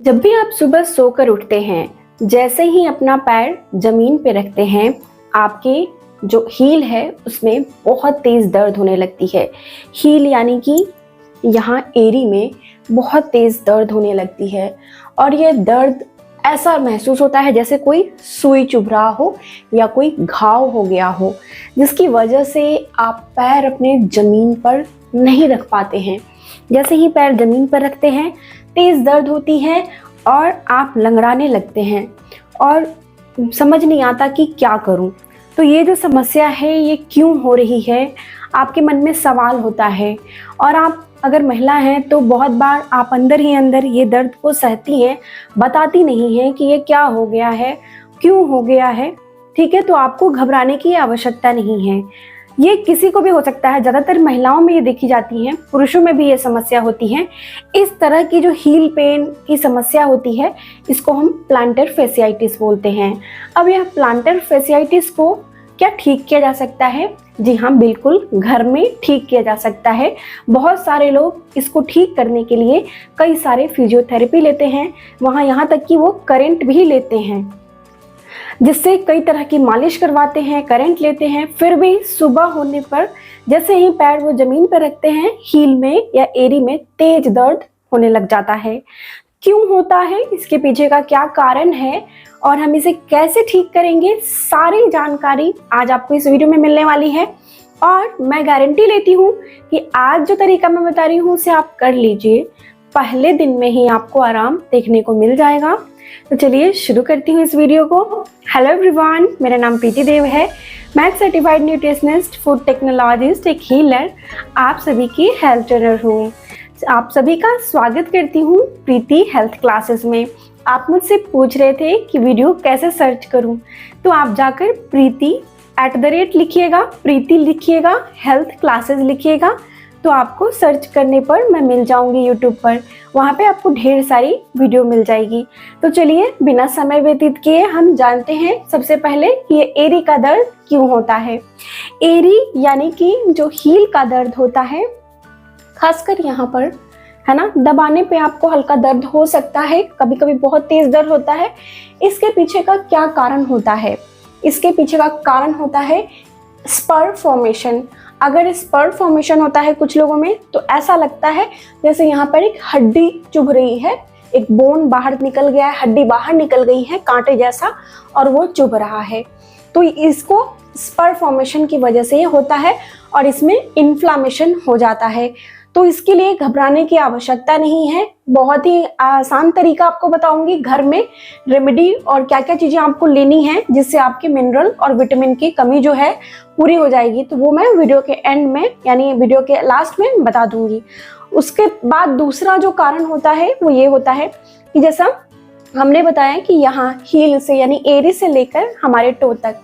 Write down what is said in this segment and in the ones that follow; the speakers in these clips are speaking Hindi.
जब भी आप सुबह सोकर उठते हैं, जैसे ही अपना पैर जमीन पे रखते हैं, आपके जो हील है उसमें बहुत तेज दर्द होने लगती है। हील यानी कि यहाँ एड़ी में बहुत तेज दर्द होने लगती है और ये दर्द ऐसा महसूस होता है जैसे कोई सुई चुभ रहा हो या कोई घाव हो गया हो, जिसकी वजह से आप पैर अपने ज़मीन पर नहीं रख पाते हैं। जैसे ही पैर ज़मीन पर रखते हैं, तेज़ दर्द होती है और आप लंगड़ाने लगते हैं और समझ नहीं आता कि क्या करूं। तो ये जो समस्या है ये क्यों हो रही है, आपके मन में सवाल होता है। और आप अगर महिला हैं तो बहुत बार आप अंदर ही अंदर ये दर्द को सहती हैं, बताती नहीं हैं कि ये क्या हो गया है, क्यों हो गया है। ठीक है, तो आपको घबराने की आवश्यकता नहीं है। ये किसी को भी हो सकता है, ज़्यादातर महिलाओं में ये देखी जाती हैं, पुरुषों में भी ये समस्या होती है। इस तरह की जो हील पेन की समस्या होती है इसको हम प्लांटर फेसियाइटिस बोलते हैं। अब यह प्लांटर फेसियाइटिस को क्या ठीक किया जा सकता है? जी हाँ, बिल्कुल घर में ठीक किया जा सकता है। बहुत सारे लोग इसको ठीक करने के लिए कई सारे फिजियोथेरेपी लेते हैं, वहाँ यहाँ तक कि वो करंट भी लेते हैं, जिससे कई तरह की मालिश करवाते हैं, करंट लेते हैं। फिर भी सुबह होने पर जैसे ही पैर वो ज़मीन पर रखते हैं, हील में या एड़ी में तेज दर्द होने लग जाता है। क्यों होता है, इसके पीछे का क्या कारण है और हम इसे कैसे ठीक करेंगे, सारी जानकारी आज आपको इस वीडियो में मिलने वाली है। और मैं गारंटी लेती हूँ कि आज जो तरीका मैं बता रही हूँ उसे आप कर लीजिए, पहले दिन में ही आपको आराम देखने को मिल जाएगा। तो चलिए शुरू करती हूँ इस वीडियो को। हेलो एवरीवन, मेरा नाम प्रीति देव है। मैं सर्टिफाइड न्यूट्रिशनिस्ट, फूड टेक्नोलॉजिस्ट, एक हीलर, आप सभी की हेल्थ ट्रेनर हूँ। आप सभी का स्वागत करती हूँ प्रीति हेल्थ क्लासेस में। आप मुझसे पूछ रहे थे कि वीडियो कैसे सर्च करूँ, तो आप जाकर प्रीति @ लिखिएगा, प्रीति लिखिएगा, हेल्थ क्लासेस लिखिएगा, तो आपको सर्च करने पर मैं मिल जाऊंगी यूट्यूब पर। वहाँ पे आपको ढेर सारी वीडियो मिल जाएगी। तो चलिए बिना समय व्यतीत किए हम जानते हैं सबसे पहले ये एड़ी का दर्द क्यों होता है। एड़ी यानी कि जो हील का दर्द होता है, खासकर यहाँ पर है ना, दबाने पे आपको हल्का दर्द हो सकता है, कभी कभी बहुत तेज दर्द होता है। इसके पीछे का क्या कारण होता है? इसके पीछे का कारण होता है स्पर फॉर्मेशन। अगर स्पर फॉर्मेशन होता है कुछ लोगों में तो ऐसा लगता है जैसे यहाँ पर एक हड्डी चुभ रही है, एक बोन बाहर निकल गया है, हड्डी बाहर निकल गई है कांटे जैसा, और वो चुभ रहा है। तो इसको स्पर फॉर्मेशन की वजह से ये होता है और इसमें इन्फ्लामेशन हो जाता है। तो इसके लिए घबराने की आवश्यकता नहीं है। बहुत ही आसान तरीका आपको बताऊंगी, घर में रेमेडी और क्या क्या चीज़ें आपको लेनी है जिससे आपके मिनरल और विटामिन की कमी जो है पूरी हो जाएगी। तो वो मैं वीडियो के एंड में यानी वीडियो के लास्ट में बता दूंगी। उसके बाद दूसरा जो कारण होता है वो ये होता है कि जैसा हमने बताया कि यहाँ हील से यानी एड़ी से लेकर हमारे टो तक,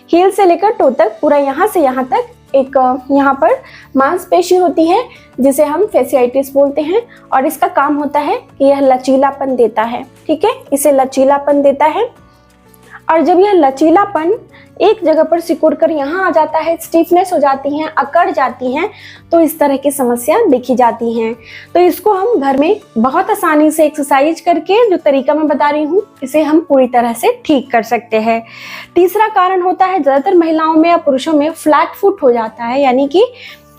हील से लेकर टो तक पूरा यहाँ से यहाँ तक एक यहाँ पर मांसपेशी होती है जिसे हम फेसियाइटिस बोलते हैं। और इसका काम होता है कि यह लचीलापन देता है। ठीक है, इसे लचीलापन देता है। और जब यह लचीलापन एक जगह पर सिकुड़ कर यहाँ आ जाता है, स्टिफनेस हो जाती हैं, अकड़ जाती हैं, तो इस तरह की समस्या देखी जाती हैं। तो इसको हम घर में बहुत आसानी से एक्सरसाइज करके, जो तरीका मैं बता रही हूँ, इसे हम पूरी तरह से ठीक कर सकते हैं। तीसरा कारण होता है ज़्यादातर महिलाओं में या पुरुषों में फ्लैट फुट हो जाता है, यानी कि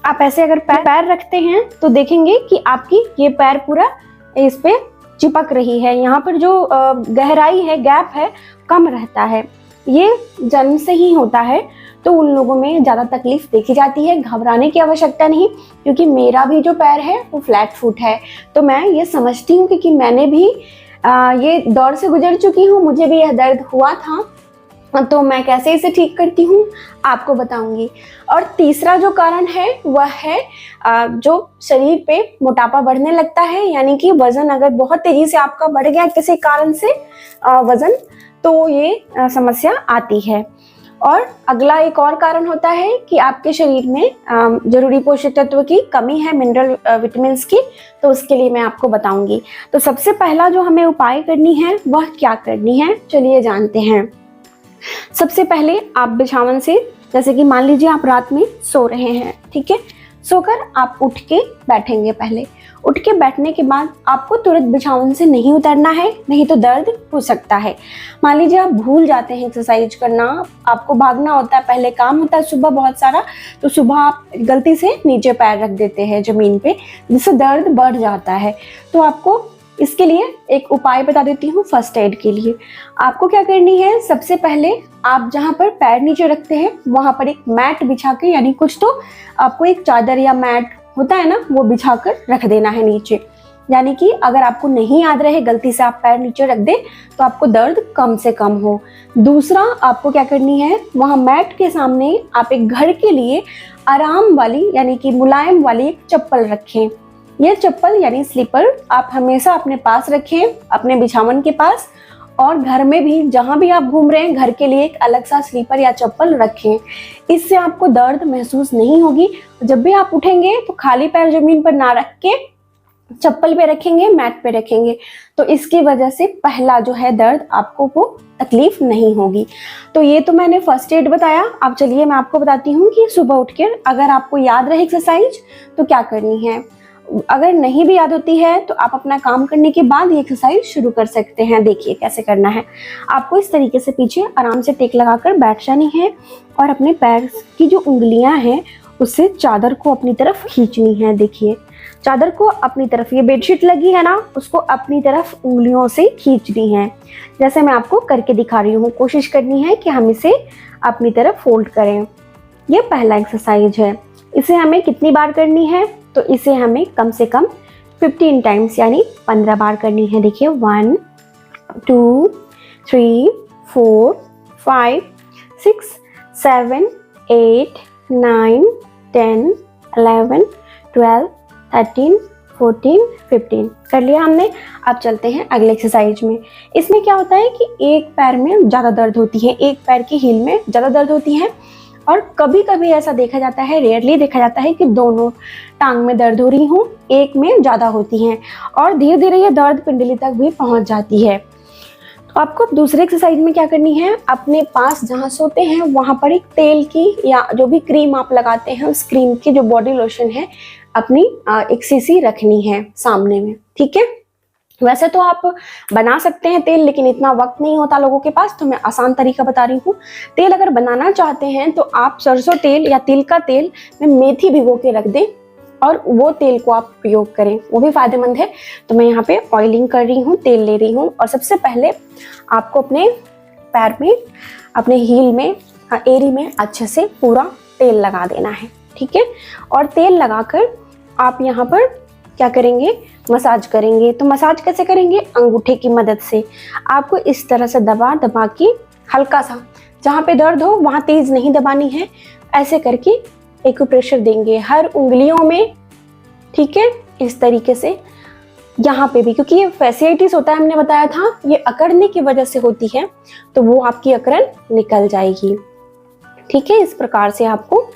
आप ऐसे अगर पैर रखते हैं तो देखेंगे कि आपकी ये पैर पूरा इस पे चिपक रही है, यहाँ पर जो गहराई है, गैप है, कम रहता है। ये जन्म से ही होता है, तो उन लोगों में ज़्यादा तकलीफ देखी जाती है। घबराने की आवश्यकता नहीं, क्योंकि मेरा भी जो पैर है वो फ्लैट फुट है। तो मैं ये समझती हूँ क्योंकि मैंने भी ये दौर से गुजर चुकी हूँ, मुझे भी यह दर्द हुआ था, तो मैं कैसे इसे ठीक करती हूँ आपको बताऊंगी। और तीसरा जो कारण है वह है जो शरीर पे मोटापा बढ़ने लगता है, यानी कि वजन अगर बहुत तेजी से आपका बढ़ गया किसी कारण से वजन, तो ये समस्या आती है। और अगला एक और कारण होता है कि आपके शरीर में जरूरी पोषक तत्व की कमी है, मिनरल विटामिन्स की, तो उसके लिए मैं आपको बताऊंगी। तो सबसे पहला जो हमें उपाय करनी है वह क्या करनी है, चलिए जानते हैं। सबसे पहले आप बिछावन से, जैसे कि मान लीजिए आप रात में सो रहे हैं, ठीक है, सोकर आप उठ के बैठेंगे। पहले उठ के बैठने के बाद आपको तुरंत बिछावन से नहीं उतरना है, नहीं तो दर्द हो सकता है। मान लीजिए आप भूल जाते हैं एक्सरसाइज करना, आपको भागना होता है, पहले काम होता है सुबह बहुत सारा, तो सुबह आप गलती से नीचे पैर रख देते हैं जमीन पे, जिससे दर्द बढ़ जाता है। तो आपको इसके लिए एक उपाय बता देती हूँ फर्स्ट एड के लिए। आपको क्या करनी है, सबसे पहले आप जहाँ पर पैर नीचे रखते हैं वहाँ पर एक मैट बिछा के, यानी कुछ तो आपको एक चादर या मैट होता है ना, वो बिछा कर रख देना है नीचे। यानी कि अगर आपको नहीं याद रहे, गलती से आप पैर नीचे रख दे तो आपको दर्द कम से कम हो। दूसरा, आपको क्या करनी है, वहाँ मैट के सामने आप एक घर के लिए आराम वाली यानी कि मुलायम वाली एक चप्पल रखें। यह चप्पल यानी स्लीपर आप हमेशा अपने पास रखें, अपने बिछावन के पास, और घर में भी जहाँ भी आप घूम रहे हैं घर के लिए एक अलग सा स्लीपर या चप्पल रखें। इससे आपको दर्द महसूस नहीं होगी। जब भी आप उठेंगे तो खाली पैर जमीन पर ना रख के चप्पल पे रखेंगे, मैट पे रखेंगे, तो इसकी वजह से पहला जो है दर्द आपको वो तकलीफ नहीं होगी। तो ये तो मैंने फर्स्ट एड बताया। अब चलिए मैं आपको बताती हूँ कि सुबह उठकर अगर आपको याद रहे एक्सरसाइज तो क्या करनी है। अगर नहीं भी याद होती है तो आप अपना काम करने के बाद ये एक्सरसाइज शुरू कर सकते हैं। देखिए कैसे करना है। आपको इस तरीके से पीछे आराम से टेक लगाकर बैठ जानी है और अपने पैर की जो उंगलियां हैं उससे चादर को अपनी तरफ खींचनी है। देखिए चादर को अपनी तरफ, ये बेडशीट लगी है ना, उसको अपनी तरफ उंगलियों से खींचनी है। जैसे मैं आपको करके दिखा रही हूँ, कोशिश करनी है कि हम इसे अपनी तरफ फोल्ड करें। ये पहला एक्सरसाइज है। इसे हमें कितनी बार करनी है, तो इसे हमें कम से कम 15 टाइम्स यानी 15 बार करनी है। देखिए 1 2 3 4 5 6 7 8 9 10 11 12 13 14 15 कर लिया हमने। अब चलते हैं अगले एक्सरसाइज में। इसमें क्या होता है कि एक पैर में ज़्यादा दर्द होती है, एक पैर की हील में ज़्यादा दर्द होती है, और कभी कभी ऐसा देखा जाता है, रेयरली देखा जाता है कि दोनों टांग में दर्द हो रही हो, एक में ज़्यादा होती हैं, और धीरे धीरे ये दर्द पिंडली तक भी पहुंच जाती है। तो आपको दूसरे एक्सरसाइज में क्या करनी है, अपने पास जहाँ सोते हैं वहाँ पर एक तेल की या जो भी क्रीम आप लगाते हैं उस क्रीम की जो बॉडी लोशन है अपनी एक शीशी रखनी है सामने में। ठीक है, वैसे तो आप बना सकते हैं तेल, लेकिन इतना वक्त नहीं होता लोगों के पास, तो मैं आसान तरीका बता रही हूँ। तेल अगर बनाना चाहते हैं तो आप सरसों तेल या तिल का तेल में मेथी भिगो के रख दें और वो तेल को आप प्रयोग करें, वो भी फायदेमंद है। तो मैं यहाँ पे ऑयलिंग कर रही हूँ, तेल ले रही हूँ, और सबसे पहले आपको अपने पैर में, अपने हील में, एरी में अच्छे से पूरा तेल लगा देना है। ठीक है, और तेल लगाकर आप यहाँ पर क्या करेंगे, मसाज करेंगे। तो मसाज कैसे करेंगे, अंगूठे की मदद से आपको इस तरह से दबा दबा के हल्का सा, जहाँ पे दर्द हो वहाँ तेज नहीं दबानी है, ऐसे करके एक प्रेशर देंगे हर उंगलियों में। ठीक है, इस तरीके से यहाँ पे भी, क्योंकि ये फैसिलिटीज होता है, हमने बताया था ये अकड़ने की वजह से होती है, तो वो आपकी अकड़न निकल जाएगी। ठीक है, इस प्रकार से आपको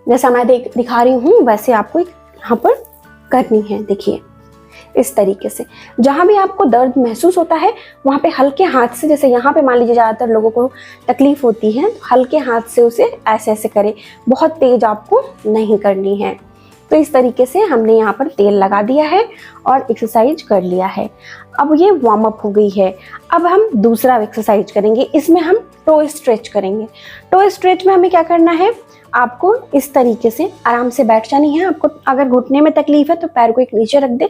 जैसा मैं दिखा रही हूँ वैसे आपको यहाँ पर करनी है। देखिए इस तरीके से जहाँ भी आपको दर्द महसूस होता है वहाँ पे हल्के हाथ से, जैसे यहाँ पे मान लीजिए ज़्यादातर लोगों को तकलीफ होती है, तो हल्के हाथ से उसे ऐसे ऐसे करें, बहुत तेज आपको नहीं करनी है। तो इस तरीके से हमने यहाँ पर तेल लगा दिया है और एक्सरसाइज कर लिया है। अब ये वार्म अप हो गई है। अब हम दूसरा एक्सरसाइज करेंगे, इसमें हम टो स्ट्रेच करेंगे। टो स्ट्रेच में हमें क्या करना है, आपको इस तरीके से आराम से बैठ जानी है। आपको अगर घुटने में तकलीफ है तो पैर को एक नीचे रख दे,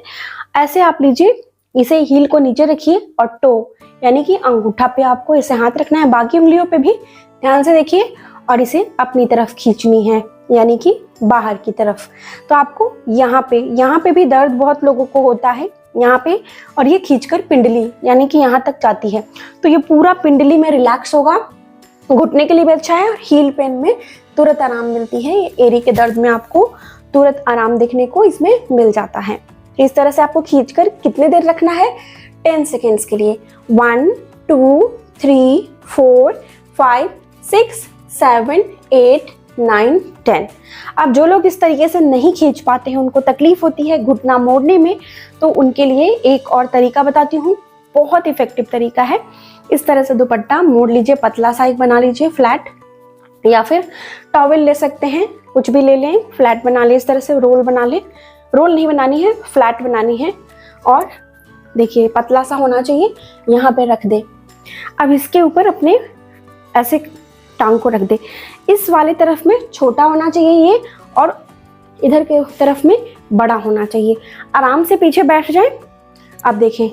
ऐसे आप लीजिए, इसे हील को नीचे रखिए और टो यानी कि अंगूठा पे आपको इसे हाथ रखना है, बाकी उंगलियों पे भी ध्यान से देखिए, और इसे अपनी तरफ खींचनी है यानी कि बाहर की तरफ। तो आपको यहाँ पे भी दर्द बहुत लोगों को होता है यहाँ पे, और ये खींचकर पिंडली यानी कि यहाँ तक जाती है, तो ये पूरा पिंडली में रिलैक्स होगा। घुटने के लिए भी अच्छा है, और हील पेन में तुरंत आराम मिलती है। एरी के दर्द में आपको तुरंत आराम देखने को इसमें मिल जाता है। इस तरह से आपको खींचकर कितने देर रखना है, 10 सेकेंड्स के लिए। 1 2 3 4 5 6 7 8 9 10। अब जो लोग इस तरीके से नहीं खींच पाते हैं, उनको तकलीफ होती है घुटना मोड़ने में, तो उनके लिए एक और तरीका बताती हूँ, बहुत इफेक्टिव तरीका है। इस तरह से दुपट्टा मोड़ लीजिए, पतला सा एक बना लीजिए फ्लैट, या फिर टॉवेल ले सकते हैं, कुछ भी ले लें, फ्लैट बना ले, इस तरह से रोल बना ले। रोल नहीं बनानी है, फ्लैट बनानी है। और देखिए पतला सा होना चाहिए, यहाँ पे रख दे। अब इसके ऊपर अपने ऐसे टांग को रख दे। इस वाले तरफ में छोटा होना चाहिए ये, और इधर के तरफ में बड़ा होना चाहिए। आराम से पीछे बैठ जाए। अब देखें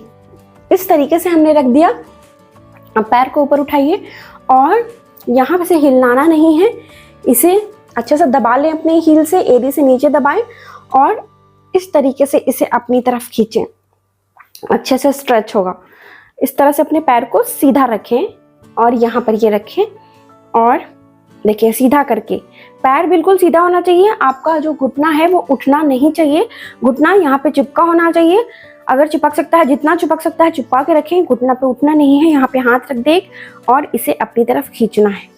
इस तरीके से हमने रख दिया। अब पैर को ऊपर उठाइए और यहाँ से हिलाना नहीं है, इसे अच्छे से दबा लें अपने हील से, एड़ी से नीचे दबाएं और इस तरीके से इसे अपनी तरफ खींचें। अच्छे से स्ट्रेच होगा। इस तरह से अपने पैर को सीधा रखें और यहाँ पर ये रखें और देखिए सीधा करके पैर बिल्कुल सीधा होना चाहिए। आपका जो घुटना है वो उठना नहीं चाहिए, घुटना यहाँ पे चिपका होना चाहिए। अगर चिपक सकता है, जितना चिपक सकता है चिपका के रखें, घुटना पे उठना नहीं है। यहाँ पे हाथ रख दे और इसे अपनी तरफ खींचना है।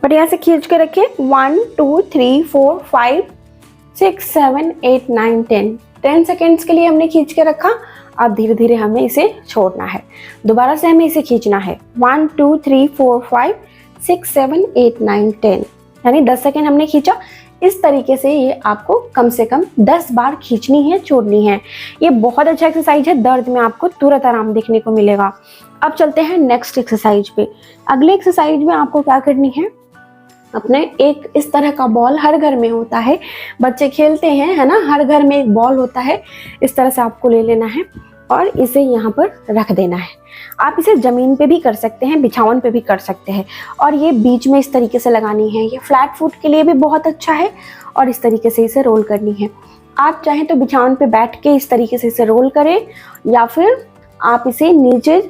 बढ़िया से खींच के रखें। 1 2 3 4 5 6 7 8 9 10 सेकेंड्स के लिए हमने खींच के रखा। अब धीरे धीरे हमें इसे छोड़ना है, दोबारा से हमें इसे खींचना है। 1 2 3 4 5 6 7 8 9 10, यानी 10 सेकेंड हमने खींचा। इस तरीके से ये आपको कम से कम 10 बार खींचनी है, छोड़नी है। ये बहुत अच्छा एक्सरसाइज है, दर्द में आपको तुरंत आराम देखने को मिलेगा। अब चलते हैं नेक्स्ट एक्सरसाइज पे। अगले एक्सरसाइज में आपको क्या करनी है, अपने एक इस तरह का बॉल हर घर में होता है, बच्चे खेलते हैं, है ना, हर घर में एक बॉल होता है। इस तरह से आपको ले लेना है और इसे यहाँ पर रख देना है। आप इसे ज़मीन पे भी कर सकते हैं, बिछावन पे भी कर सकते हैं, और ये बीच में इस तरीके से लगानी है। ये फ्लैट फुट के लिए भी बहुत अच्छा है और इस तरीके से इसे रोल करनी है। आप चाहें तो बिछावन पे बैठ के इस तरीके से इसे रोल करें, या फिर आप इसे नीचे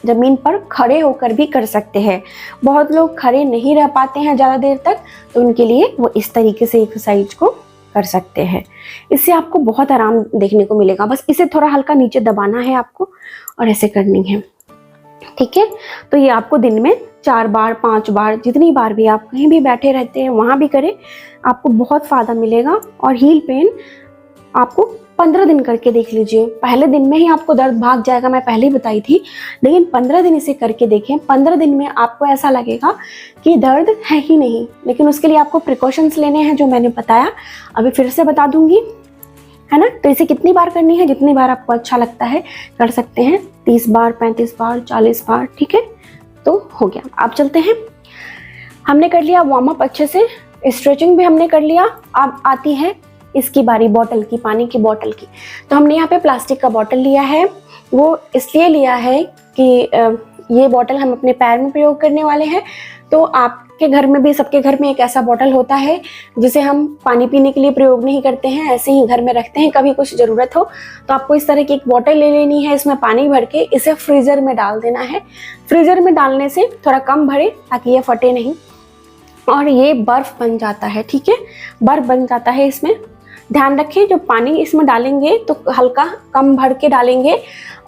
ज़मीन पर खड़े होकर भी कर सकते हैं। बहुत लोग खड़े नहीं रह पाते हैं ज़्यादा देर तक, तो उनके लिए वो इस तरीके से एक्सरसाइज को कर सकते हैं। इससे आपको बहुत आराम देखने को मिलेगा। बस इसे थोड़ा हल्का नीचे दबाना है आपको और ऐसे करनी है, ठीक है। तो ये आपको दिन में 4 बार 5 बार, जितनी बार भी आप कहीं भी बैठे रहते हैं वहाँ भी करें, आपको बहुत फ़ायदा मिलेगा। और हील पेन आपको 15 दिन करके देख लीजिए। पहले दिन में ही आपको दर्द भाग जाएगा, मैं पहले ही बताई थी, लेकिन 15 दिन इसे करके देखें। 15 दिन में आपको ऐसा लगेगा कि दर्द है ही नहीं। लेकिन उसके लिए आपको प्रिकॉशंस लेने हैं, जो मैंने बताया, अभी फिर से बता दूंगी, है ना। तो इसे कितनी बार करनी है, जितनी बार आपको अच्छा लगता है कर सकते हैं। 30 बार, 35 बार, 40 बार, ठीक है। तो हो गया। आप चलते हैं। हमने कर लिया वार्म अप अच्छे से, स्ट्रेचिंग भी हमने कर लिया। अब आती है इसकी बारी बॉटल की, पानी की बॉटल की। तो हमने यहाँ पे प्लास्टिक का बॉटल लिया है। वो इसलिए लिया है कि ये बॉटल हम अपने पैर में प्रयोग करने वाले हैं। तो आपके घर में भी, सबके घर में एक ऐसा बॉटल होता है जिसे हम पानी पीने के लिए प्रयोग नहीं करते हैं, ऐसे ही घर में रखते हैं। कभी कुछ ज़रूरत हो तो आपको इस तरह की एक बॉटल ले लेनी है, इसमें पानी भर के इसे फ्रीज़र में डाल देना है। फ्रीज़र में डालने से थोड़ा कम भरे ताकि ये फटे नहीं, और ये बर्फ़ बन जाता है, ठीक है। बर्फ़ बन जाता है इसमें। ध्यान रखें, जो पानी इसमें डालेंगे तो हल्का कम भर के डालेंगे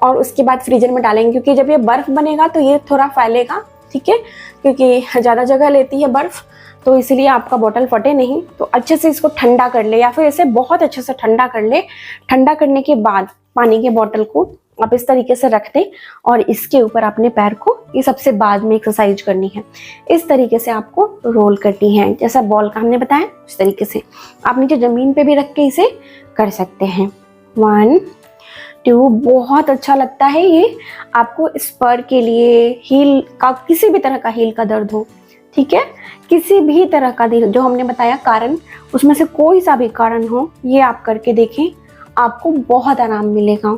और उसके बाद फ्रीजर में डालेंगे, क्योंकि जब ये बर्फ़ बनेगा तो ये थोड़ा फैलेगा, ठीक है, क्योंकि ज़्यादा जगह लेती है बर्फ़, तो इसलिए आपका बॉटल फटे नहीं। तो अच्छे से इसको ठंडा कर ले, या फिर इसे बहुत अच्छे से ठंडा कर ले। ठंडा करने के बाद पानी के बॉटल को आप इस तरीके से रख दें और इसके ऊपर अपने पैर को, ये सबसे बाद में एक्सरसाइज करनी है, इस तरीके से आपको रोल करनी है। जैसा बॉल का हमने बताया उस तरीके से आप नीचे ज़मीन पे भी रख के इसे कर सकते हैं। 1 2, बहुत अच्छा लगता है ये आपको। स्पर के लिए, हील का, किसी भी तरह का हील का दर्द हो, ठीक है, किसी भी तरह का जो हमने बताया कारण, उसमें से कोई सा भी कारण हो, ये आप करके देखें, आपको बहुत आराम मिलेगा,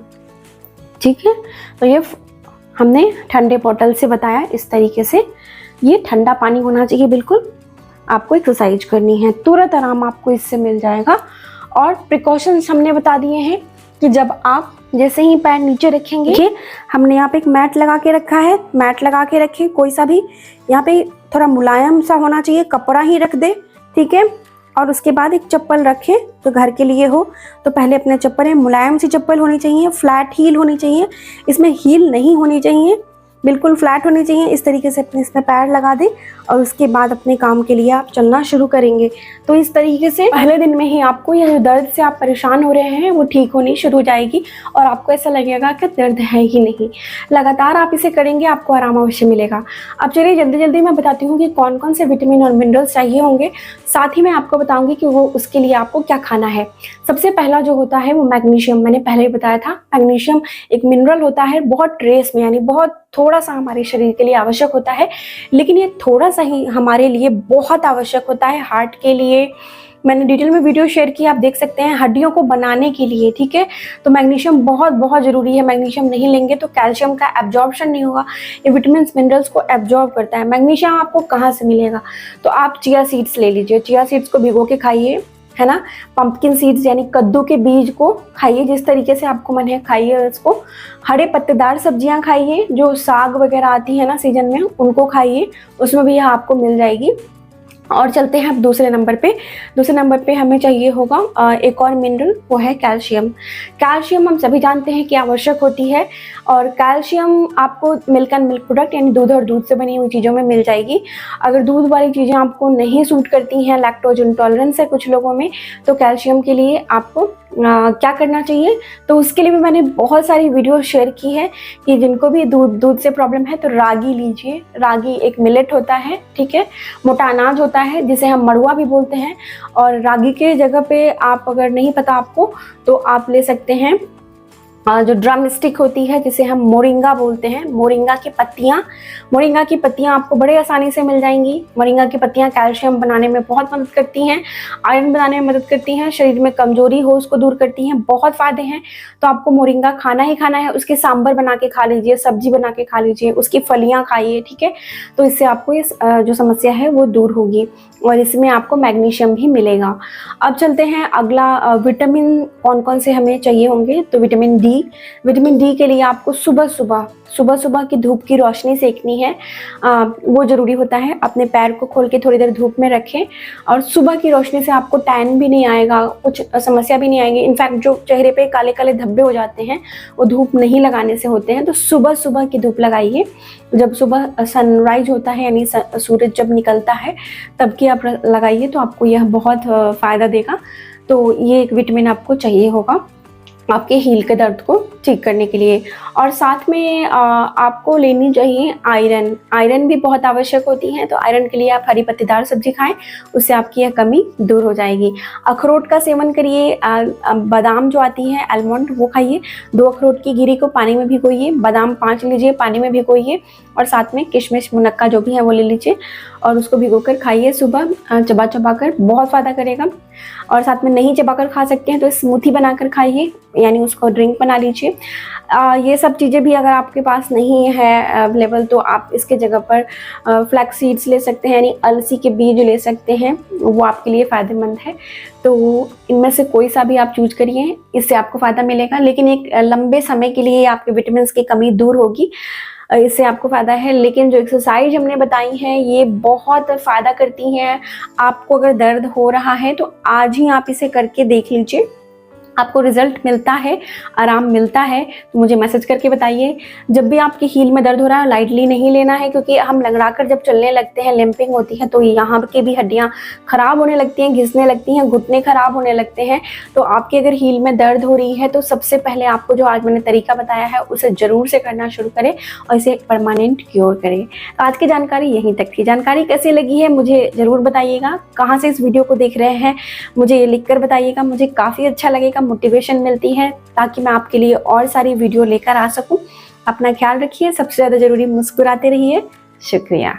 ठीक है। तो ये हमने ठंडे बोतल से बताया, इस तरीके से ये ठंडा पानी होना चाहिए बिल्कुल। आपको एक्सरसाइज करनी है, तुरंत आराम आपको इससे मिल जाएगा। और प्रिकॉशंस हमने बता दिए हैं कि जब आप जैसे ही पैर नीचे रखेंगे, हमने यहाँ पे एक मैट लगा के रखा है, मैट लगा के रखें कोई सा भी। यहाँ पे थोड़ा मुलायम सा होना चाहिए, कपड़ा ही रख दे, ठीक है। और उसके बाद एक चप्पल रखें जो घर के लिए हो। तो पहले अपने चप्पल है, मुलायम सी चप्पल होनी चाहिए, फ्लैट हील होनी चाहिए, इसमें हील नहीं होनी चाहिए, बिल्कुल फ्लैट होने चाहिए। इस तरीके से अपने इसमें पैर लगा दें और उसके बाद अपने काम के लिए आप चलना शुरू करेंगे। तो इस तरीके से पहले दिन में ही आपको ये जो दर्द से आप परेशान हो रहे हैं वो ठीक होनी शुरू हो जाएगी और आपको ऐसा लगेगा कि दर्द है ही नहीं। लगातार आप इसे करेंगे, आपको आराम अवश्य मिलेगा। अब चलिए जल्दी जल्दी मैं बताती हूँ कि कौन कौन से विटामिन और मिनरल्स चाहिए होंगे, साथ ही मैं आपको बताऊंगी कि वो उसके लिए आपको क्या खाना है। सबसे पहला जो होता है वो मैग्नीशियम, मैंने पहले ही बताया था। मैग्नीशियम एक मिनरल होता है, बहुत ट्रेस में यानी बहुत थोड़ा सा हमारे शरीर के लिए आवश्यक होता है, लेकिन ये थोड़ा सा ही हमारे लिए बहुत आवश्यक होता है हार्ट के लिए। मैंने डिटेल में वीडियो शेयर की, आप देख सकते हैं, हड्डियों को बनाने के लिए, ठीक है। तो मैग्नीशियम बहुत बहुत ज़रूरी है। मैग्नीशियम नहीं लेंगे तो कैल्शियम का एब्जॉर्प्शन नहीं होगा। ये विटामिन मिनरल्स को एब्जॉर्ब करता है। मैग्नीशियम आपको कहाँ से मिलेगा? तो आप चिया सीड्स ले लीजिए, चिया सीड्स को भिगो के खाइए, है ना। पंपकिन सीड्स यानी कद्दू के बीज को खाइए, जिस तरीके से आपको मन है खाइए उसको। हरे पत्तेदार सब्जियां खाइए, जो साग वगैरह आती है ना सीजन में, उनको खाइए, उसमें भी यह आपको मिल जाएगी। और चलते हैं अब दूसरे नंबर पे। दूसरे नंबर पे हमें चाहिए होगा एक और मिनरल, वो है कैल्शियम। कैल्शियम हम सभी जानते हैं कि आवश्यक होती है, और कैल्शियम आपको मिल्क एंड मिल्क प्रोडक्ट यानी दूध और दूध से बनी हुई चीज़ों में मिल जाएगी। अगर दूध वाली चीज़ें आपको नहीं सूट करती हैं, लैक्टोज इंटॉलरेंस है कुछ लोगों में, तो कैल्शियम के लिए आपको क्या करना चाहिए? तो उसके लिए भी मैंने बहुत सारी वीडियो शेयर की है कि जिनको भी दूध से प्रॉब्लम है तो रागी लीजिए। रागी एक मिलेट होता है, ठीक है, मोटा अनाज होता है जिसे हम मड़ुआ भी बोलते हैं। और रागी के जगह पे आप, अगर नहीं पता आपको, तो आप ले सकते हैं जो ड्रम स्टिक होती है जिसे हम मोरिंगा बोलते हैं। मोरिंगा की पत्तियां आपको बड़े आसानी से मिल जाएंगी। मोरिंगा की पत्तियां कैल्शियम बनाने में बहुत मदद करती हैं, आयरन बनाने में मदद करती हैं, शरीर में कमजोरी हो उसको दूर करती हैं, बहुत फायदे हैं। तो आपको मोरिंगा खाना ही खाना है। उसके सांभर बना के खा लीजिए, सब्जी बना के खा लीजिए, उसकी फलियां खाइए, ठीक है। तो इससे आपको ये जो समस्या है वो दूर होगी और इसमें आपको मैग्नीशियम भी मिलेगा। अब चलते हैं अगला, विटामिन कौन कौन से हमें चाहिए होंगे। तो विटामिन डी के लिए आपको सुबह सुबह की धूप की रोशनी सेकनी है, वो ज़रूरी होता है। अपने पैर को खोल के थोड़ी देर धूप में रखें और सुबह की रोशनी से आपको टैन भी नहीं आएगा, कुछ समस्या भी नहीं आएगी। इनफैक्ट जो चेहरे पे काले काले धब्बे हो जाते हैं वो धूप नहीं लगाने से होते हैं। तो सुबह की धूप लगाइए। जब सुबह सनराइज होता है यानी सूरज जब निकलता है तब की आप लगाइए, तो आपको यह बहुत फ़ायदा देगा। तो ये एक विटामिन आपको चाहिए होगा आपके हील के दर्द को ठीक करने के लिए। और साथ में आपको लेनी चाहिए आयरन भी बहुत आवश्यक होती है। तो आयरन के लिए आप हरी पत्तेदार सब्जी खाएं, उससे आपकी यह कमी दूर हो जाएगी। अखरोट का सेवन करिए, बादाम जो आती है आलमंड, वो खाइए। 2 अखरोट की गिरी को पानी में भिगोइए, बादाम 5 लीजिए, पानी में भिगोइए, और साथ में किशमिश मुनक्का जो भी है वो ले लीजिए और उसको भिगोकर खाइए सुबह, चबा कर, बहुत फ़ायदा करेगा। और साथ में नहीं चबाकर खा सकते हैं तो स्मूथी बनाकर खाइए, यानी उसको ड्रिंक बना लीजिए। ये सब चीज़ें भी अगर आपके पास नहीं है अवेलेबल तो आप इसके जगह पर फ्लैक्स सीड्स ले सकते हैं, यानी अलसी के बीज ले सकते हैं, वो आपके लिए फ़ायदेमंद है। तो इनमें से कोई सा भी आप चूज करिए, इससे आपको फ़ायदा मिलेगा, लेकिन एक लंबे समय के लिए आपके विटामिन की कमी दूर होगी, इससे आपको फ़ायदा है। लेकिन जो एक्सरसाइज हमने बताई हैं ये बहुत फ़ायदा करती हैं। आपको अगर दर्द हो रहा है तो आज ही आप इसे करके देख लीजिए, आपको रिजल्ट मिलता है, आराम मिलता है तो मुझे मैसेज करके बताइए। जब भी आपकी हील में दर्द हो रहा है लाइटली नहीं लेना है, क्योंकि हम लंगड़ाकर जब चलने लगते हैं, लिम्पिंग होती है, तो यहाँ की भी हड्डियाँ खराब होने लगती हैं, घिसने लगती हैं, घुटने खराब होने लगते हैं। तो आपकी अगर हील में दर्द हो रही है तो सबसे पहले आपको जो आज मैंने तरीका बताया है उसे ज़रूर से करना शुरू करें और इसे परमानेंट क्योर करें। तो आज की जानकारी यहीं तक थी। जानकारी कैसी लगी है मुझे ज़रूर बताइएगा, कहाँ से इस वीडियो को देख रहे हैं मुझे ये लिख कर बताइएगा, मुझे काफ़ी अच्छा लगेगा, मोटिवेशन मिलती है ताकि मैं आपके लिए और सारी वीडियो लेकर आ सकूं। अपना ख्याल रखिए, सबसे ज़्यादा ज़रूरी मुस्कुराते रहिए। शुक्रिया।